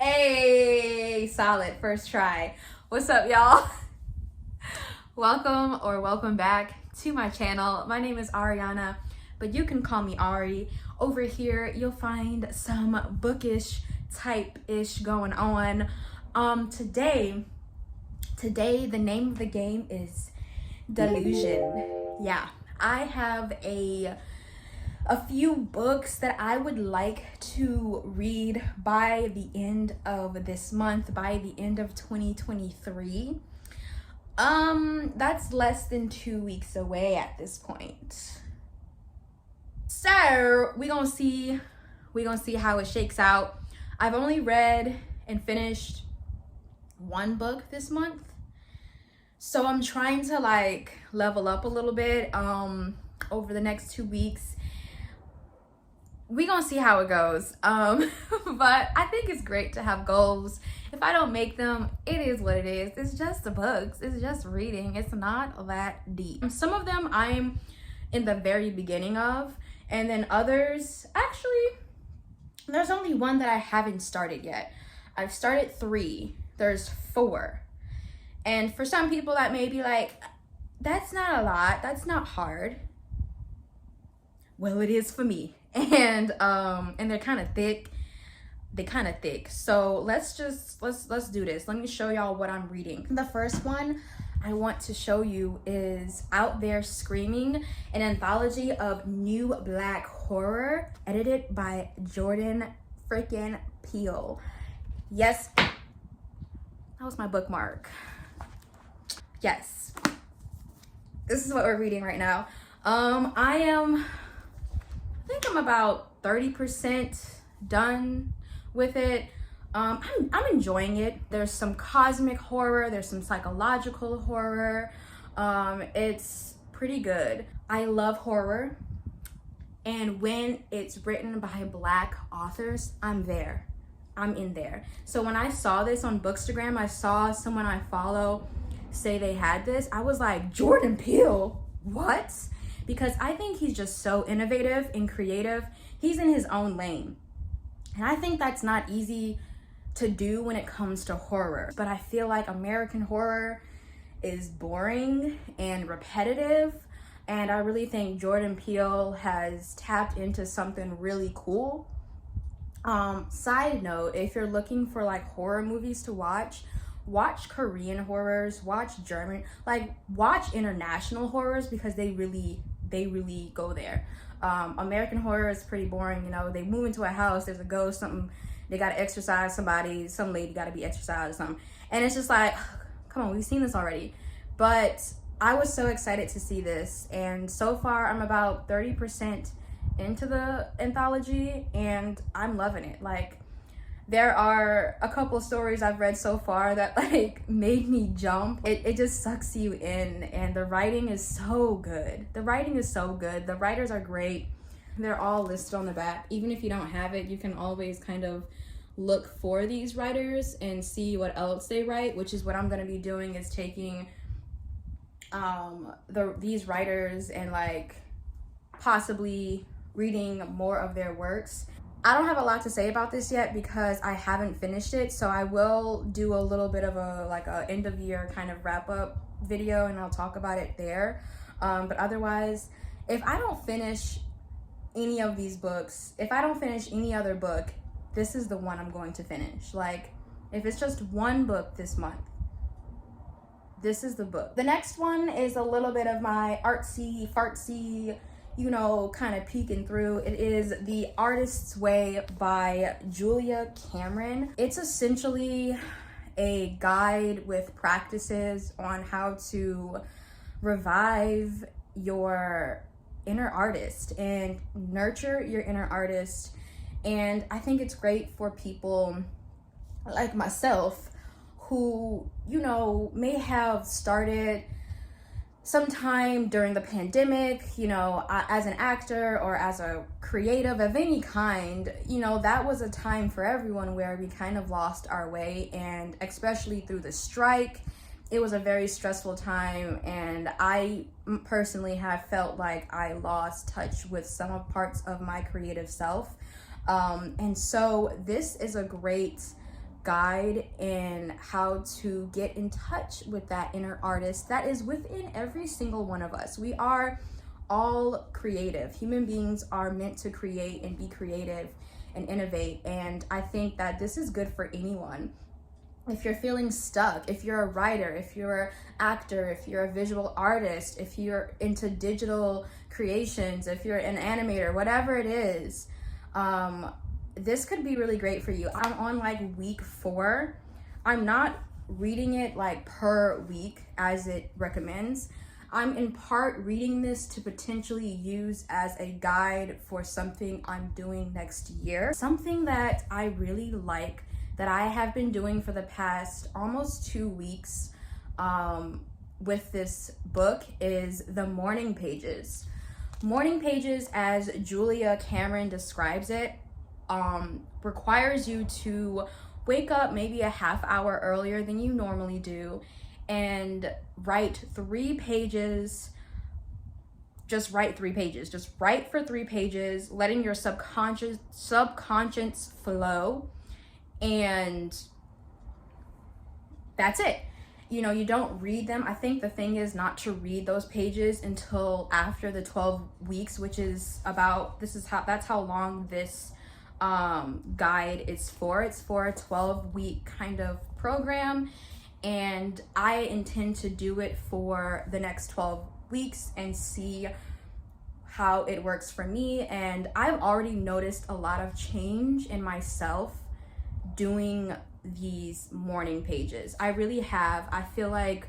Hey, solid first try. What's up, y'all? Welcome back to my channel. My name is Ariana, but you can call me Ari. Over here, you'll find some bookish type-ish going on. Today, the name of the game is Delusion. Yeah, I have a few books that I would like to read by the end of this month, by the end of 2023. That's less than 2 weeks away at this point. So we're gonna see how it shakes out. I've only read and finished one book this month, so I'm trying to like level up a little bit over the next 2 weeks. We gonna see how it goes. But I think it's great to have goals. If I don't make them, it is what it is. It's just the books. It's just reading. It's not that deep. Some of them I'm in the very beginning of, and then others, actually, there's only one that I haven't started yet. I've started 3. There's 4. And for some people that may be like, that's not a lot. That's not hard. Well, it is for me. And they're kind of thick. So let's do this. Let me show y'all what I'm reading. The first one I want to show you is Out There Screaming, an anthology of new black horror, edited by Jordan freaking Peele. Yes, that was my bookmark. Yes, this is what we're reading right now. I think I'm about 30% done with it. I'm enjoying it. There's some cosmic horror, there's some psychological horror. It's pretty good. I love horror, and when it's written by black authors, I'm in there. So when I saw this on Bookstagram, I saw someone I follow say they had this. I was like, Jordan Peele, what? Because I think he's just so innovative and creative. He's in his own lane. And I think that's not easy to do when it comes to horror. But I feel like American horror is boring and repetitive. And I really think Jordan Peele has tapped into something really cool. Side note, if you're looking for like horror movies to watch Korean horrors, watch German, like watch international horrors, because they really go there. American horror is pretty boring. You know, they move into a house, there's a ghost, something, they gotta exorcise somebody, some lady gotta be exorcised or something, and it's just like, come on, we've seen this already. But I was so excited to see this, and so far I'm about 30% into the anthology, and I'm loving it. Like, there are a couple of stories I've read so far that like made me jump. It just sucks you in, and the writing is so good. The writers are great. They're all listed on the back. Even if you don't have it, you can always kind of look for these writers and see what else they write, which is what I'm gonna be doing, is taking these writers and like possibly reading more of their works. I don't have a lot to say about this yet because I haven't finished it, so I will do a little bit of a end of year kind of wrap up video, and I'll talk about it there. But otherwise, if I don't finish any of these books, if I don't finish any other book, this is the one I'm going to finish. Like, if it's just one book this month, this is the book. The next one is a little bit of my artsy fartsy, you know, kind of peeking through. It is The Artist's Way by Julia Cameron. It's essentially a guide with practices on how to revive your inner artist and nurture your inner artist. And I think it's great for people like myself who, you know, may have started sometime during the pandemic, you know, as an actor or as a creative of any kind. You know, that was a time for everyone where we kind of lost our way, and especially through the strike, it was a very stressful time, and I personally have felt like I lost touch with some of parts of my creative self. And so this is a great guide in how to get in touch with that inner artist that is within every single one of us. We are all creative. Human beings are meant to create and be creative and innovate. And I think that this is good for anyone. If you're feeling stuck, if you're a writer, if you're an actor, if you're a visual artist, if you're into digital creations, if you're an animator, whatever it is, this could be really great for you. I'm on like week 4. I'm not reading it like per week as it recommends. I'm in part reading this to potentially use as a guide for something I'm doing next year. Something that I really like that I have been doing for the past almost 2 weeks with this book is the morning pages. Morning pages, as Julia Cameron describes it, requires you to wake up maybe a half hour earlier than you normally do and write 3 pages. Just write 3 pages. Just write for 3 pages, letting your subconscious flow, and that's it. You know, you don't read them. I think the thing is not to read those pages until after the 12 weeks, which is that's how long this guide is for. It's for a 12-week kind of program, and I intend to do it for the next 12 weeks and see how it works for me. And I've already noticed a lot of change in myself doing these morning pages. I really have. I feel like,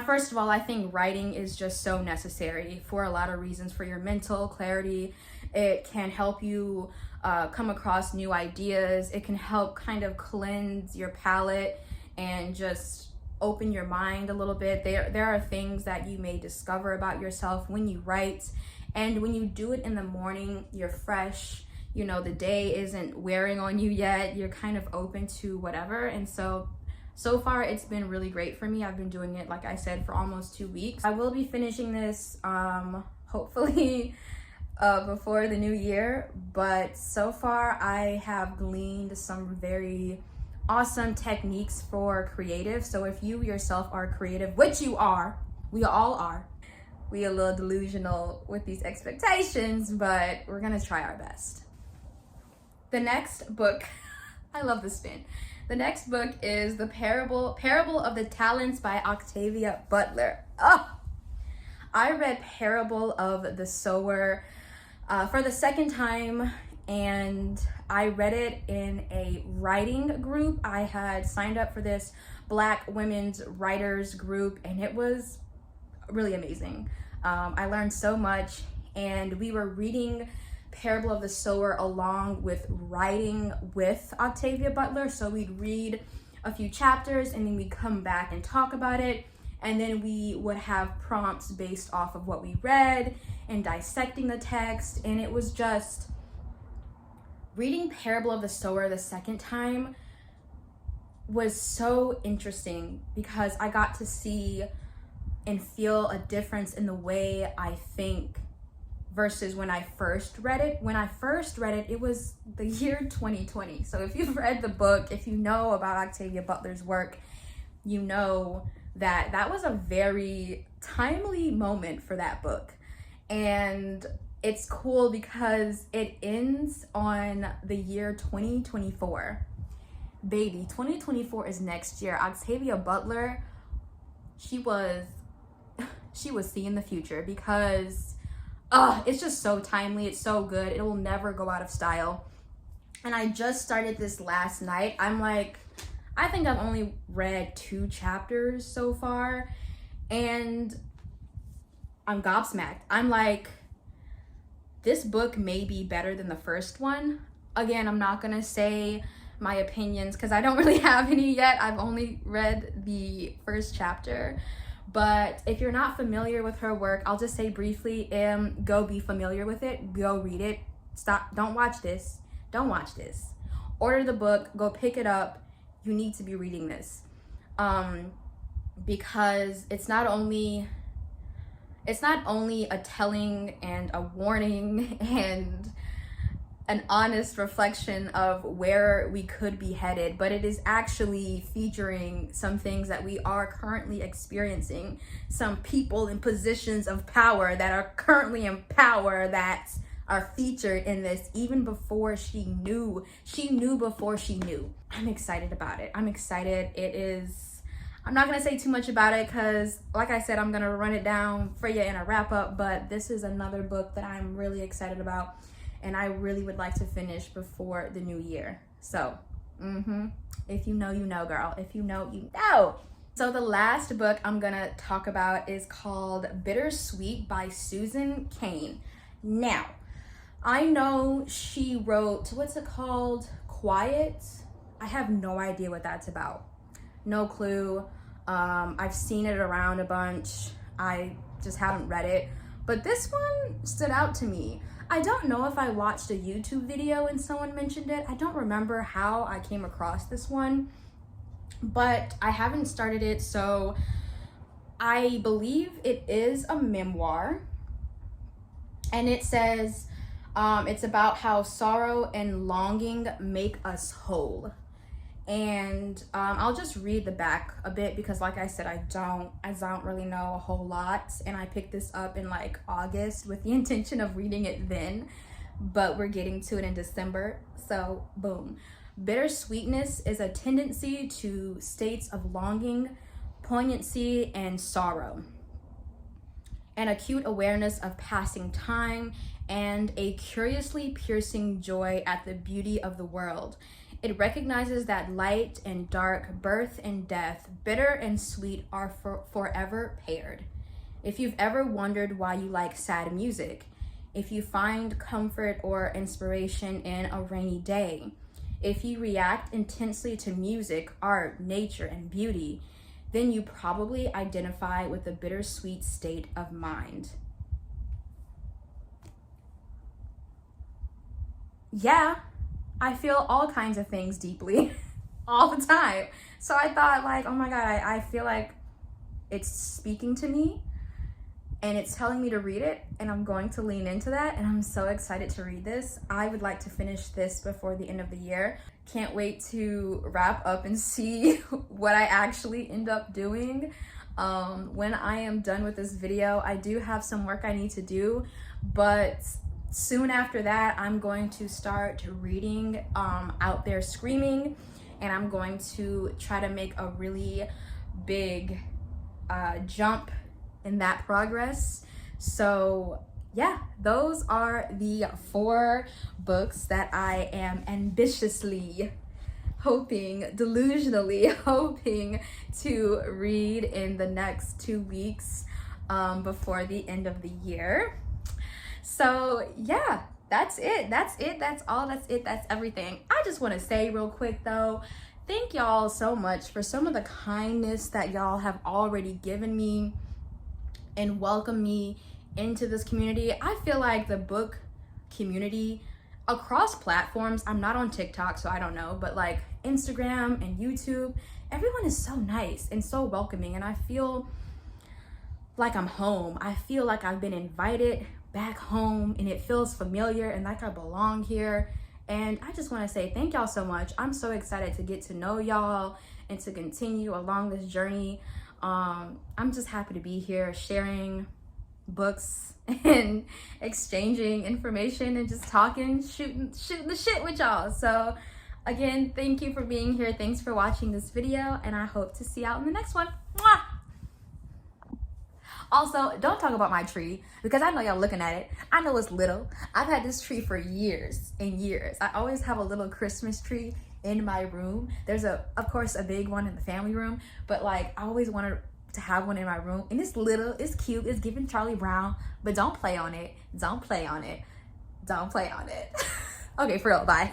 first of all, I think writing is just so necessary for a lot of reasons. For your mental clarity, it can help you come across new ideas. It can help kind of cleanse your palate and just open your mind a little bit. There are things that you may discover about yourself when you write, and when you do it in the morning, you're fresh. You know, the day isn't wearing on you yet. You're kind of open to whatever. And so far it's been really great for me. I've been doing it, like I said, for almost 2 weeks. I will be finishing this hopefully before the new year, but so far I have gleaned some very awesome techniques for creative. So if you yourself are creative, which you are, we all are, we a little delusional with these expectations, but we're gonna try our best. The next book, I love this spin. The next book is The Parable of the Talents by Octavia Butler. Oh, I read Parable of the Sower for the second time, and I read it in a writing group. I had signed up for this Black women's writers group, and it was really amazing. I learned so much, and we were reading Parable of the Sower along with writing with Octavia Butler. So we'd read a few chapters and then we'd come back and talk about it, and then we would have prompts based off of what we read and dissecting the text. And it was just, reading Parable of the Sower the second time was so interesting because I got to see and feel a difference in the way I think versus when I first read it. When I first read it, it was the year 2020. So if you've read the book, if you know about Octavia Butler's work, you know that that was a very timely moment for that book. And it's cool because it ends on the year 2024. Baby, 2024 is next year. Octavia Butler, she was seeing the future because it's just so timely. It's so good. It will never go out of style. And I just started this last night. I'm like, I think I've only read 2 chapters so far, and I'm gobsmacked. I'm like, this book may be better than the first one. Again, I'm not gonna say my opinions because I don't really have any yet. I've only read the first chapter. But if you're not familiar with her work, I'll just say briefly, go be familiar with it. Go read it. Stop. Don't watch this. Don't watch this. Order the book. Go pick it up. You need to be reading this. Because it's not only a telling and a warning and an honest reflection of where we could be headed, but it is actually featuring some things that we are currently experiencing, some people in positions of power that are currently in power that are featured in this even before she knew before she knew. I'm excited about it. I'm excited. I'm not gonna say too much about it because, like I said, I'm gonna run it down for you in a wrap up, but this is another book that I'm really excited about and I really would like to finish before the new year. So, if you know, you know, girl. If you know, you know. So the last book I'm gonna talk about is called Bittersweet by Susan Cain. Now, I know she wrote, what's it called? Quiet? I have no idea what that's about. No clue. I've seen it around a bunch. I just haven't read it. But this one stood out to me. I don't know if I watched a YouTube video and someone mentioned it. I don't remember how I came across this one, but I haven't started it, so I believe it is a memoir. And it says it's about how sorrow and longing make us whole. And I'll just read the back a bit because, like I said, I don't really know a whole lot, and I picked this up in like August with the intention of reading it then, but we're getting to it in December, so boom. Bittersweetness is a tendency to states of longing, poignancy, and sorrow, an acute awareness of passing time, and a curiously piercing joy at the beauty of the world. It recognizes that light and dark, birth and death, bitter and sweet are forever paired. If you've ever wondered why you like sad music, if you find comfort or inspiration in a rainy day, if you react intensely to music, art, nature, and beauty, then you probably identify with a bittersweet state of mind. Yeah. I feel all kinds of things deeply all the time. So I thought, like, oh my God, I feel like it's speaking to me and it's telling me to read it, and I'm going to lean into that, and I'm so excited to read this. I would like to finish this before the end of the year. Can't wait to wrap up and see what I actually end up doing. When I am done with this video, I do have some work I need to do, but soon after that, I'm going to start reading Out There Screaming, and I'm going to try to make a really big jump in that progress. So yeah, those are the 4 books that I am ambitiously delusionally hoping to read in the next 2 weeks before the end of the year. So yeah, that's it. That's all. That's everything. I just want to say real quick though, thank y'all so much for some of the kindness that y'all have already given me and welcomed me into this community. I feel like the book community across platforms, I'm not on TikTok, so I don't know, but like Instagram and YouTube, everyone is so nice and so welcoming, and I feel like I'm home. I feel like I've been invited back home, and it feels familiar and like I belong here. And I just want to say thank y'all so much. I'm so excited to get to know y'all and to continue along this journey. I'm just happy to be here sharing books and exchanging information and just talking, shooting the shit with y'all. So again, thank you for being here. Thanks for watching this video, and I hope to see y'all in the next one. Mwah! Also, don't talk about my tree because I know y'all looking at it. I know it's little. I've had this tree for years and years. I always have a little Christmas tree in my room. There's of course a big one in the family room, but like I always wanted to have one in my room, and it's little, it's cute, it's giving Charlie Brown, but don't play on it. Don't play on it. Don't play on it. Okay, for real, bye.